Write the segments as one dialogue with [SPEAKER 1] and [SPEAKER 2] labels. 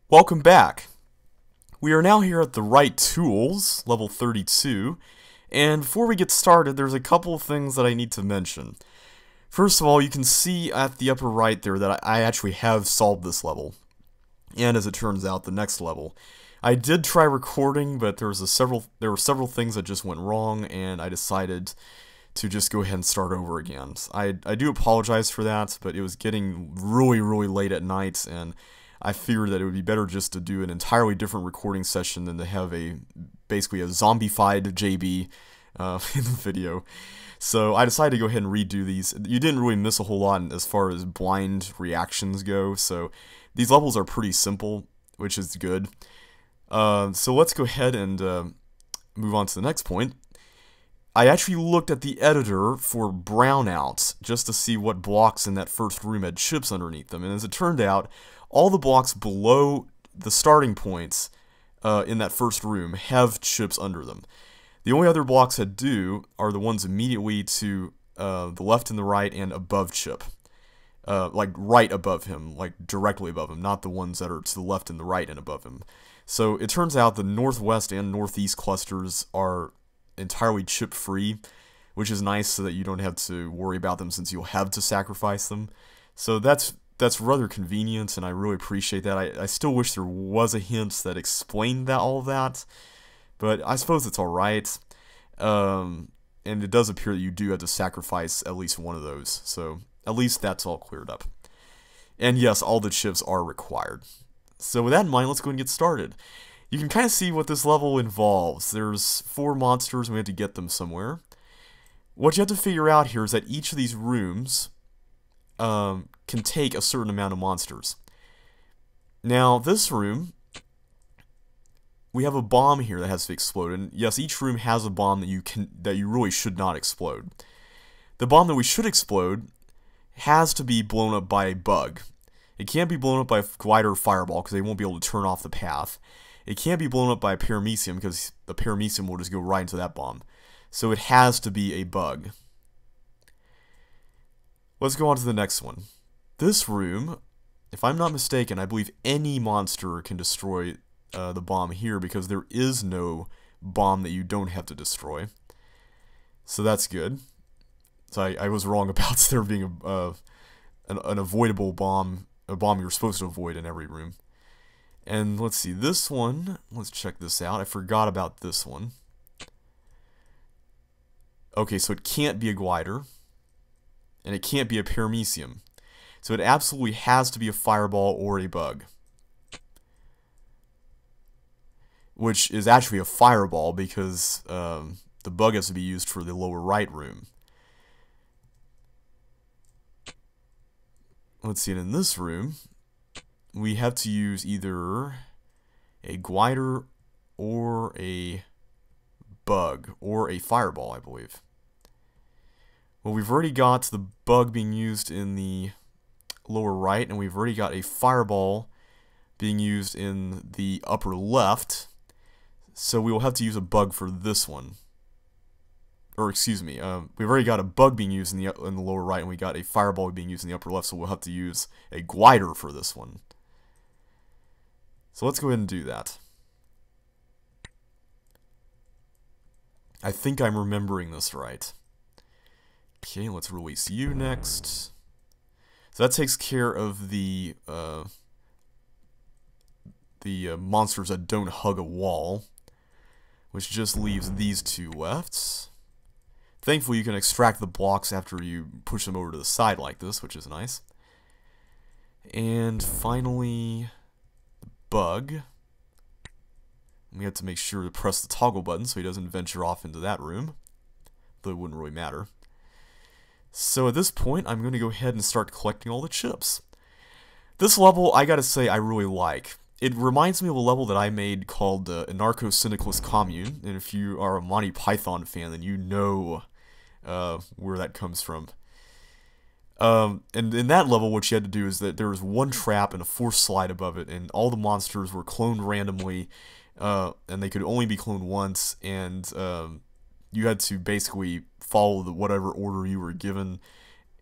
[SPEAKER 1] Welcome back. We are now here at the right tools, level 32, and before we get started, there's a couple of things that I need to mention. First of all, you can see at the upper right there that I actually have solved this level, and as it turns out, the next level. I did try recording, but there were several things that just went wrong, and I decided to just go ahead and start over again. I do apologize for that, but it was getting really late at night, and I figured that it would be better just to do an entirely different recording session than to have basically a zombified JB in the video. So I decided to go ahead and redo these. You didn't really miss a whole lot as far as blind reactions go, so these levels are pretty simple, which is good. So let's go ahead and move on to the next point. I actually looked at the editor for brownouts just to see what blocks in that first room had chips underneath them, and as it turned out, all the blocks below the starting points in that first room have chips under them. The only other blocks that do are the ones immediately to the left and the right and above Chip. Like right above him, like directly above him, not the ones that are to the left and the right and above him. So it turns out the northwest and northeast clusters are entirely chip free, which is nice so that you don't have to worry about them since you'll have to sacrifice them. So that's rather convenient, and I really appreciate that. I still wish there was a hint that explained all of that, but I suppose it's alright. And it does appear that you do have to sacrifice at least one of those, so at least that's all cleared up. And yes, all the chips are required. So with that in mind, let's go and get started. You can kind of see what this level involves. There's 4 monsters, and we have to get them somewhere. What you have to figure out here is that each of these rooms can take a certain amount of monsters. Now, this room, we have a bomb here that has to explode, and yes, each room has a bomb that you really should not explode. The bomb that we should explode has to be blown up by a bug. It can't be blown up by a glider or fireball because they won't be able to turn off the path. It can't be blown up by a paramecium because the paramecium will just go right into that bomb. So it has to be a bug. Let's go on to the next one. This room, if I'm not mistaken, I believe any monster can destroy the bomb here because there is no bomb that you don't have to destroy. So that's good. So I was wrong about there being an avoidable bomb, a bomb you're supposed to avoid in every room. And let's see, this one, let's check this out. I forgot about this one. Okay, so it can't be a glider, and it can't be a paramecium. So it absolutely has to be a fireball or a bug. Which is actually a fireball because the bug has to be used for the lower right room. Let's see, and in this room, we have to use either a glider or a bug or a fireball, I believe. Well, we've already got the bug being used in the lower right, and we've already got a fireball being used in the upper left, so we will have to use a bug for this one. Or excuse me, we've already got a bug being used in the lower right, and we got a fireball being used in the upper left, so we'll have to use a glider for this one. So let's go ahead and do that. I think I'm remembering this right. Okay, let's release you next. So that takes care of the monsters that don't hug a wall, which just leaves these 2 left. Thankfully, you can extract the blocks after you push them over to the side like this, which is nice. And finally, the bug. We have to make sure to press the toggle button so he doesn't venture off into that room, though it wouldn't really matter. So at this point, I'm going to go ahead and start collecting all the chips. This level, I gotta say, I really like. It reminds me of a level that I made called Anarcho-Syndicalist Commune, and if you are a Monty Python fan, then you know where that comes from. And in that level, what you had to do is that there was one trap and a force slide above it, and all the monsters were cloned randomly, and they could only be cloned once, and you had to basically follow whatever order you were given,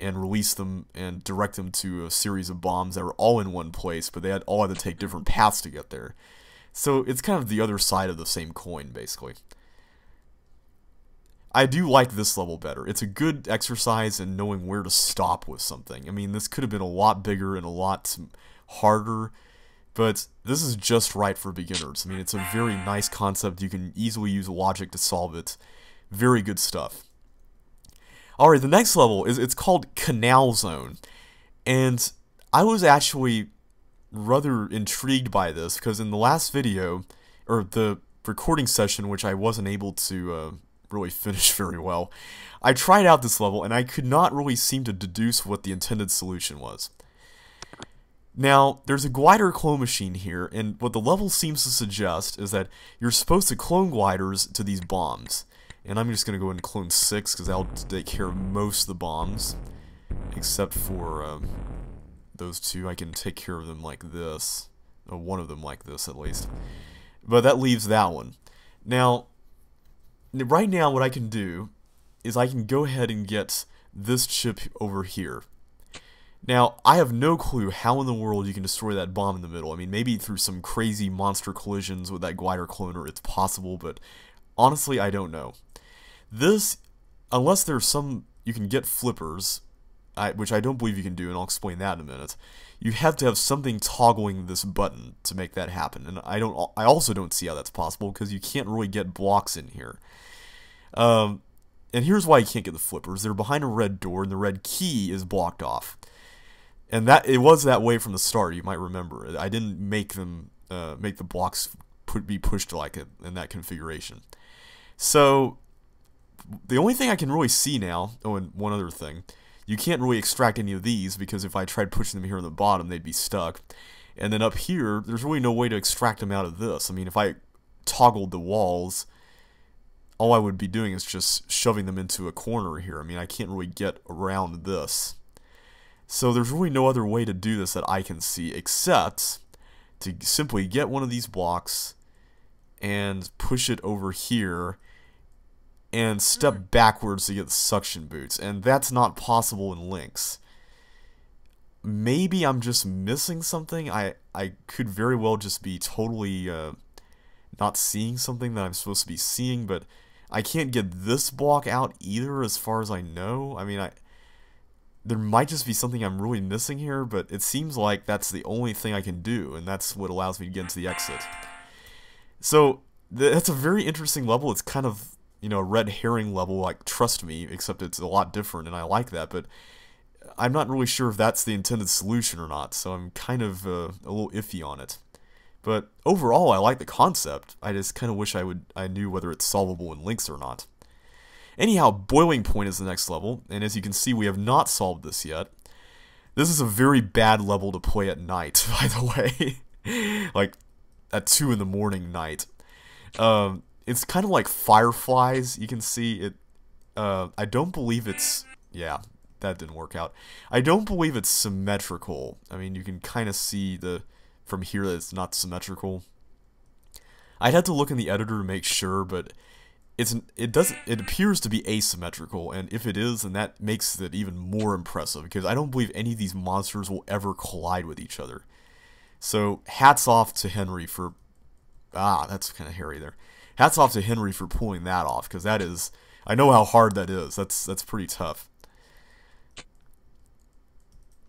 [SPEAKER 1] and release them and direct them to a series of bombs that were all in one place, but they all had to take different paths to get there. So it's kind of the other side of the same coin, basically. I do like this level better. It's a good exercise in knowing where to stop with something. I mean, this could have been a lot bigger and a lot harder, but this is just right for beginners. I mean, it's a very nice concept. You can easily use logic to solve it. Very good stuff. Alright, the next level it's called Canal Zone. And I was actually rather intrigued by this, because in the last video, or the recording session, which I wasn't able to really finish very well, I tried out this level and I could not really seem to deduce what the intended solution was. Now, there's a glider clone machine here, and what the level seems to suggest is that you're supposed to clone gliders to these bombs. And I'm just going to go ahead and clone 6, because that'll take care of most of the bombs. Except for those two. I can take care of them like this. Or one of them like this, at least. But that leaves that one. Now, right now what I can do is I can go ahead and get this chip over here. Now, I have no clue how in the world you can destroy that bomb in the middle. I mean, maybe through some crazy monster collisions with that glider cloner, it's possible, but honestly, I don't know. This, unless there's some, you can get flippers, which I don't believe you can do, and I'll explain that in a minute. You have to have something toggling this button to make that happen, and I also don't see how that's possible, because you can't really get blocks in here. And here's why you can't get the flippers. They're behind a red door, and the red key is blocked off. And it was that way from the start, you might remember. I didn't make them, make the blocks be pushed like it in that configuration. So, the only thing I can really see now, oh, and one other thing, you can't really extract any of these, because if I tried pushing them here on the bottom, they'd be stuck. And then up here, there's really no way to extract them out of this. I mean, if I toggled the walls, all I would be doing is just shoving them into a corner here. I mean, I can't really get around this. So there's really no other way to do this that I can see, except to simply get one of these blocks and push it over here and step backwards to get the suction boots, and that's not possible in Lynx. Maybe I'm just missing something. I could very well just be totally not seeing something that I'm supposed to be seeing, but I can't get this block out either as far as I know. I mean, there might just be something I'm really missing here, but it seems like that's the only thing I can do, and that's what allows me to get into the exit. So, that's a very interesting level. It's kind of, you know, a red herring level, like Trust Me, except it's a lot different, and I like that, but I'm not really sure if that's the intended solution or not, so I'm kind of a little iffy on it. But overall, I like the concept. I just kind of wish I knew whether it's solvable in Lynx or not. Anyhow, Boiling Point is the next level, and as you can see, we have not solved this yet. This is a very bad level to play at night, by the way. Like, at 2 in the morning night. It's kind of like Fireflies, you can see it. I don't believe it's, yeah, that didn't work out. I don't believe it's symmetrical. I mean, you can kind of see from here that it's not symmetrical. I'd have to look in the editor to make sure, but it appears to be asymmetrical, and if it is, then that makes it even more impressive, because I don't believe any of these monsters will ever collide with each other. So, hats off to Henry for, that's kind of hairy there. Hats off to Henry for pulling that off, because that is, I know how hard that is. That's pretty tough.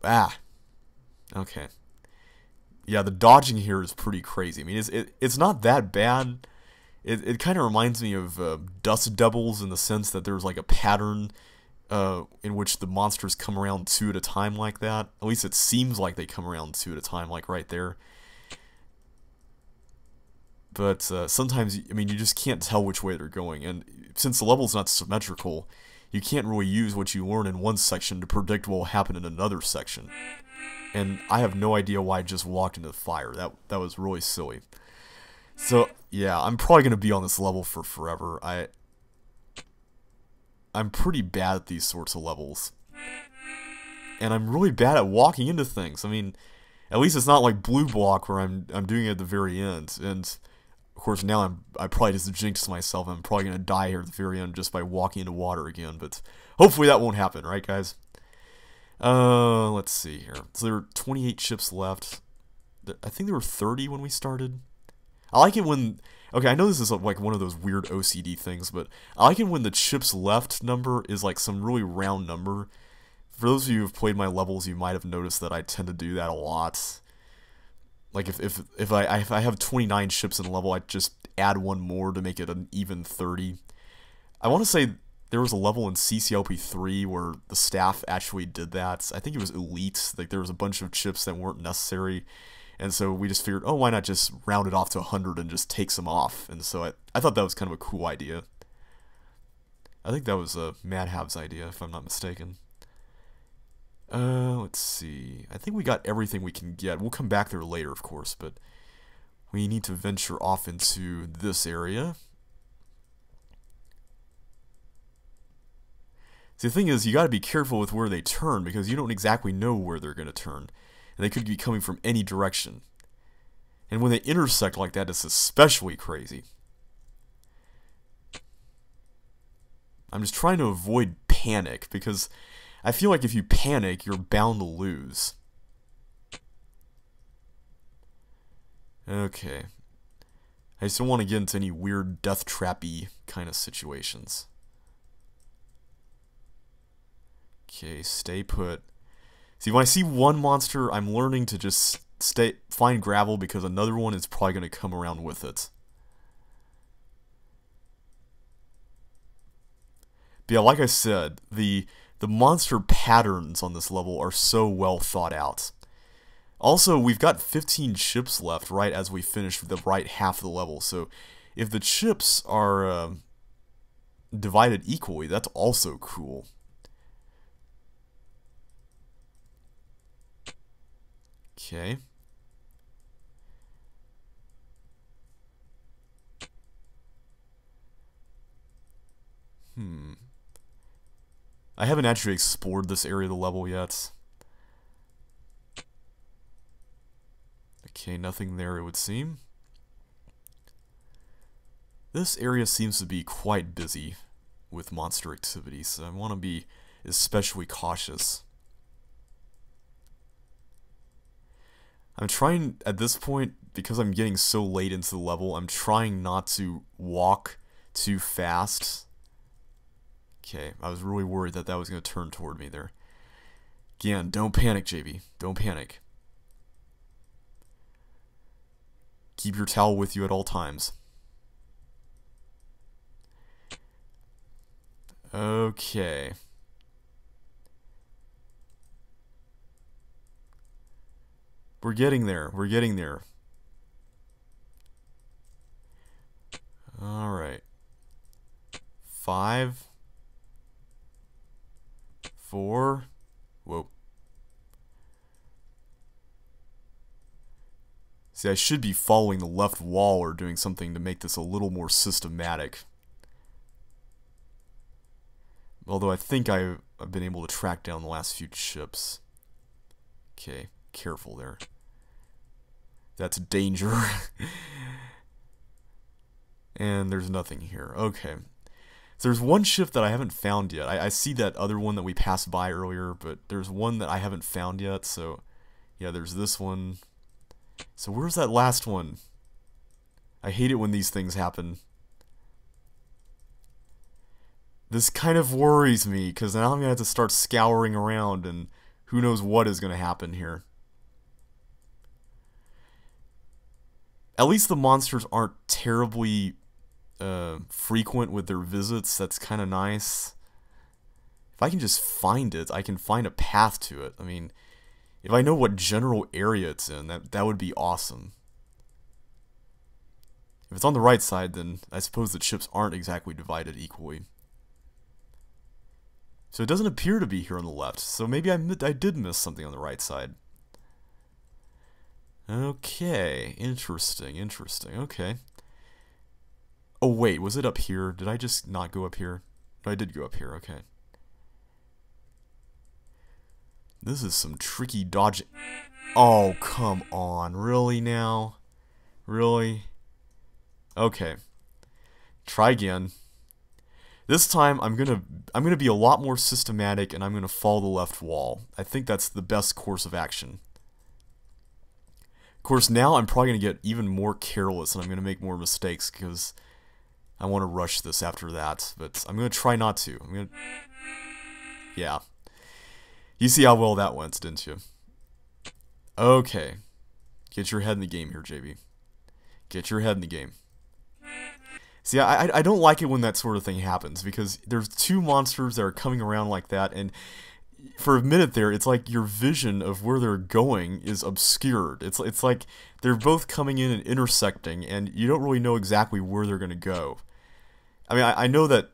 [SPEAKER 1] Okay. Yeah, the dodging here is pretty crazy. I mean, it's not that bad. It kind of reminds me of Dust Devils in the sense that there's like a pattern in which the monsters come around 2 at a time like that. At least it seems like they come around 2 at a time, like right there. But sometimes, I mean, you just can't tell which way they're going, and since the level's not symmetrical, you can't really use what you learn in one section to predict what will happen in another section. And I have no idea why I just walked into the fire. That was really silly. So, yeah, I'm probably going to be on this level for forever. I'm pretty bad at these sorts of levels. And I'm really bad at walking into things. I mean, at least it's not like Blue Block where I'm doing it at the very end. And of course, now I probably just jinxed myself. I'm probably going to die here at the very end just by walking into water again. But hopefully that won't happen, right, guys? Let's see here. So there are 28 ships left. I think there were 30 when we started. I like it when... Okay, I know this is like one of those weird OCD things, but I like it when the chips left number is like some really round number. For those of you who have played my levels, you might have noticed that I tend to do that a lot. Like if I have 29 ships in a level, I just add one more to make it an even 30. I want to say there was a level in CCLP3 where the staff actually did that. I think it was Elite. Like there was a bunch of chips that weren't necessary. And so we just figured, oh, why not just round it off to 100 and just take some off? And so I thought that was kind of a cool idea. I think that was Madhav's idea, if I'm not mistaken. Let's see. I think we got everything we can get. We'll come back there later, of course, but we need to venture off into this area. See, the thing is, you got to be careful with where they turn, because you don't exactly know where they're going to turn. And they could be coming from any direction. And when they intersect like that, it's especially crazy. I'm just trying to avoid panic, because I feel like if you panic, you're bound to lose. Okay. I just don't want to get into any weird death trappy kind of situations. Okay, stay put. See, when I see one monster, I'm learning to just find gravel, because another one is probably going to come around with it. But yeah, like I said, the monster patterns on this level are so well thought out. Also, we've got 15 chips left right as we finish the right half of the level, so if the chips are divided equally, that's also cool. Okay. I haven't actually explored this area of the level yet. Okay, nothing there, it would seem. This area seems to be quite busy with monster activity, so I want to be especially cautious. I'm trying, at this point, because I'm getting so late into the level, I'm trying not to walk too fast. Okay, I was really worried that that was going to turn toward me there. Again, don't panic, JB. Don't panic. Keep your towel with you at all times. Okay. We're getting there. We're getting there. Alright. 5. 4. Whoa. See, I should be following the left wall or doing something to make this a little more systematic. Although I think I've been able to track down the last few chips. Okay, careful there. That's danger. And there's nothing here. Okay. So there's one ship that I haven't found yet. I see that other one that we passed by earlier, but there's one that I haven't found yet. So, yeah, there's this one. So where's that last one? I hate it when these things happen. This kind of worries me, because now I'm going to have to start scouring around, and who knows what is going to happen here. At least the monsters aren't terribly frequent with their visits. That's kind of nice. If I can just find it, I can find a path to it. I mean, if I know what general area it's in, that would be awesome. If it's on the right side, then I suppose the chips aren't exactly divided equally. So it doesn't appear to be here on the left, so maybe I did miss something on the right side. Okay, interesting, interesting, okay. Oh wait, was it up here? Did I just not go up here? No, I did go up here, okay. This is some tricky dodging. Oh, come on, really now? Really? Okay. Try again. This time, I'm gonna be a lot more systematic, and I'm gonna follow the left wall. I think that's the best course of action. Of course, now I'm probably gonna get even more careless, and I'm gonna make more mistakes because I want to rush this after that. But I'm gonna try not to. Yeah. You see how well that went, didn't you? Okay. Get your head in the game here, JB. Get your head in the game. See, I don't like it when that sort of thing happens, because there's two monsters that are coming around like that, and for a minute there, it's like your vision of where they're going is obscured. It's like they're both coming in and intersecting, and you don't really know exactly where they're going to go. I mean, I know that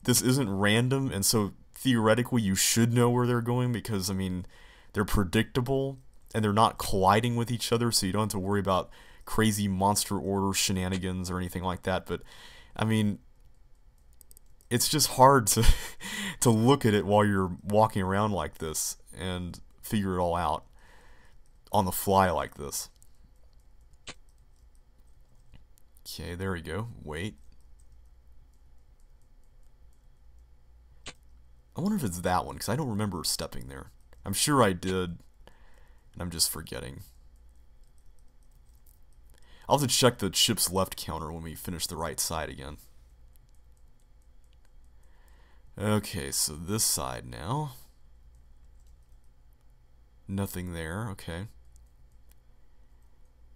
[SPEAKER 1] this isn't random, and so theoretically you should know where they're going, because, I mean, they're predictable, and they're not colliding with each other, so you don't have to worry about crazy monster order shenanigans or anything like that. But I mean, it's just hard to to look at it while you're walking around like this and figure it all out on the fly like this. Okay, there we go. Wait. I wonder if it's that one, because I don't remember stepping there. I'm sure I did, and I'm just forgetting. I'll have to check the chip's left counter when we finish the right side again. Okay, so this side now. Nothing there, okay.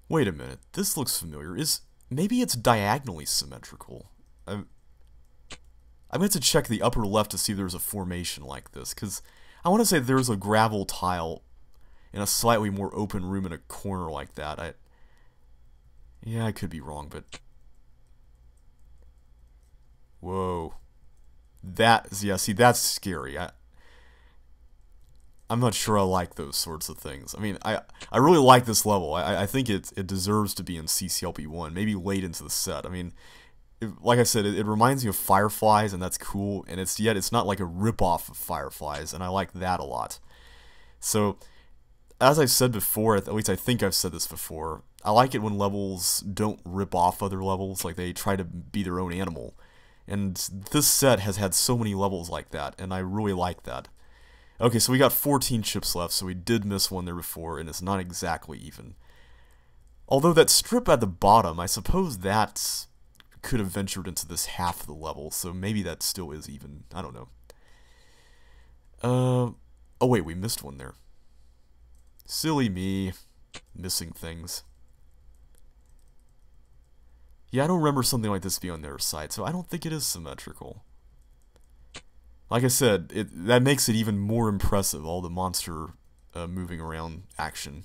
[SPEAKER 1] Wait a minute, this looks familiar. Maybe it's diagonally symmetrical. I meant to check the upper left to see if there's a formation like this, because I want to say there's a gravel tile in a slightly more open room in a corner like that. Yeah, I could be wrong, but... Whoa. Yeah, see, that's scary. I'm not sure I like those sorts of things. I mean, I really like this level. I think it deserves to be in CCLP 1, maybe late into the set. I mean, like I said, it reminds me of Fireflies, and that's cool, and yet it's not like a rip-off of Fireflies, and I like that a lot. So, as I've said before, at least I think I've said this before, I like it when levels don't rip off other levels, like they try to be their own animal. And this set has had so many levels like that, and I really like that. Okay, so we got 14 chips left, so we did miss one there before, and it's not exactly even. Although that strip at the bottom, I suppose that could have ventured into this half of the level, so maybe that still is even. I don't know. Oh wait, we missed one there. Silly me, missing things. Yeah, I don't remember something like this being on the other side, so I don't think it is symmetrical. Like I said, that makes it even more impressive, all the monster moving around action.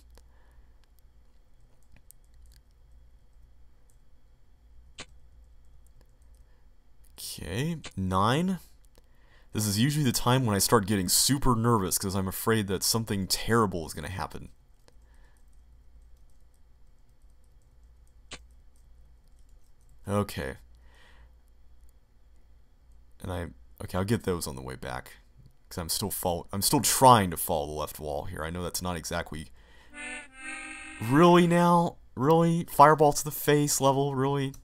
[SPEAKER 1] Okay, 9. This is usually the time when I start getting super nervous because I'm afraid that something terrible is going to happen. Okay. And okay, I'll get those on the way back, because I'm still trying to follow the left wall here. I know that's not exactly. Really now? Really? Fireball to the face level? Really?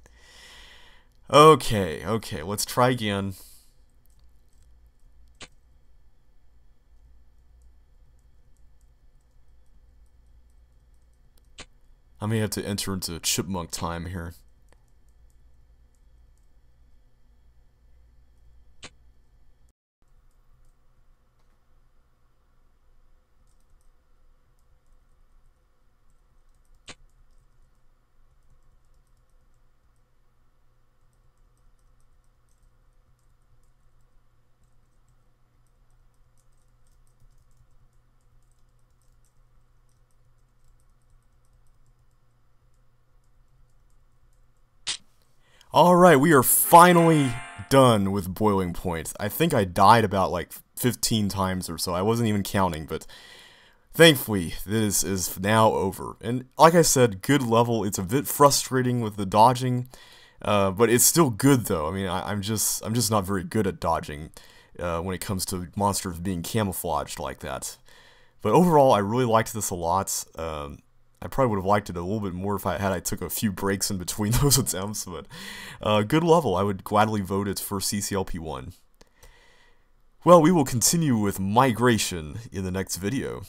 [SPEAKER 1] Okay, let's try again. I may have to enter into chipmunk time here. Alright, we are finally done with Boiling Point. I think I died about like 15 times or so. I wasn't even counting, but thankfully this is now over. And like I said, good level. It's a bit frustrating with the dodging, but it's still good though. I mean, I'm just not very good at dodging when it comes to monsters being camouflaged like that. But overall, I really liked this a lot. I probably would have liked it a little bit more if I took a few breaks in between those attempts, but good level. I would gladly vote it for CCLP1. Well, we will continue with migration in the next video.